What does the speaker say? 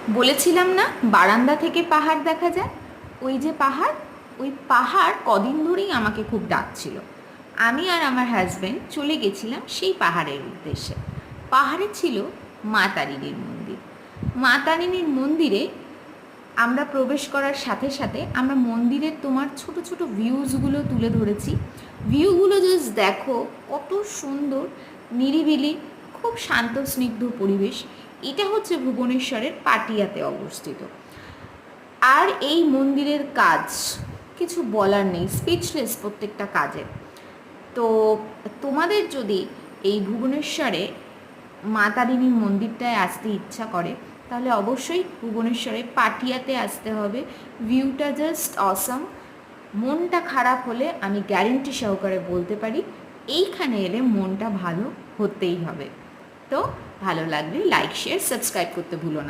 বলেছিলাম না বারান্দা থেকে পাহাড় দেখা যায়, ওই যে পাহাড়, ওই পাহাড় কদিন ধরেই আমাকে খুব ডাকছিল। আমি আর আমার হাজব্যান্ড চলে গেছিলাম সেই পাহাড়ের উদ্দেশ্যে। পাহাড়ে ছিল মা তারিণীর মন্দির। মা তারিণীর মন্দিরে আমরা প্রবেশ করার সাথে সাথে আমরা মন্দিরের তোমার ছোট ছোট ভিউজগুলো তুলে ধরেছি। ভিউগুলো জাস্ট দেখো, কত সুন্দর, নিরিবিলি, খুব শান্ত স্নিগ্ধ পরিবেশ। এটা হচ্ছে ভুবনেশ্বরের পাটিয়াতে অবস্থিত। আর এই মন্দিরের কাজ কিছু বলার নেই, স্পিচলেস প্রত্যেকটা কাজে। তো তোমাদের যদি এই ভুবনেশ্বরে মা তারিণীর মন্দিরটায় আসতে ইচ্ছা করে, তাহলে অবশ্যই ভুবনেশ্বরে পাটিয়াতে আসতে হবে। ভিউটা জাস্ট অসাম। মনটা খারাপ হলে আমি গ্যারেন্টি সহকারে বলতে পারি এইখানে এলে মনটা ভালো হতেই হবে। তো ভালো লাগলে লাইক, শেয়ার, সাবস্ক্রাইব করতে ভুলো না।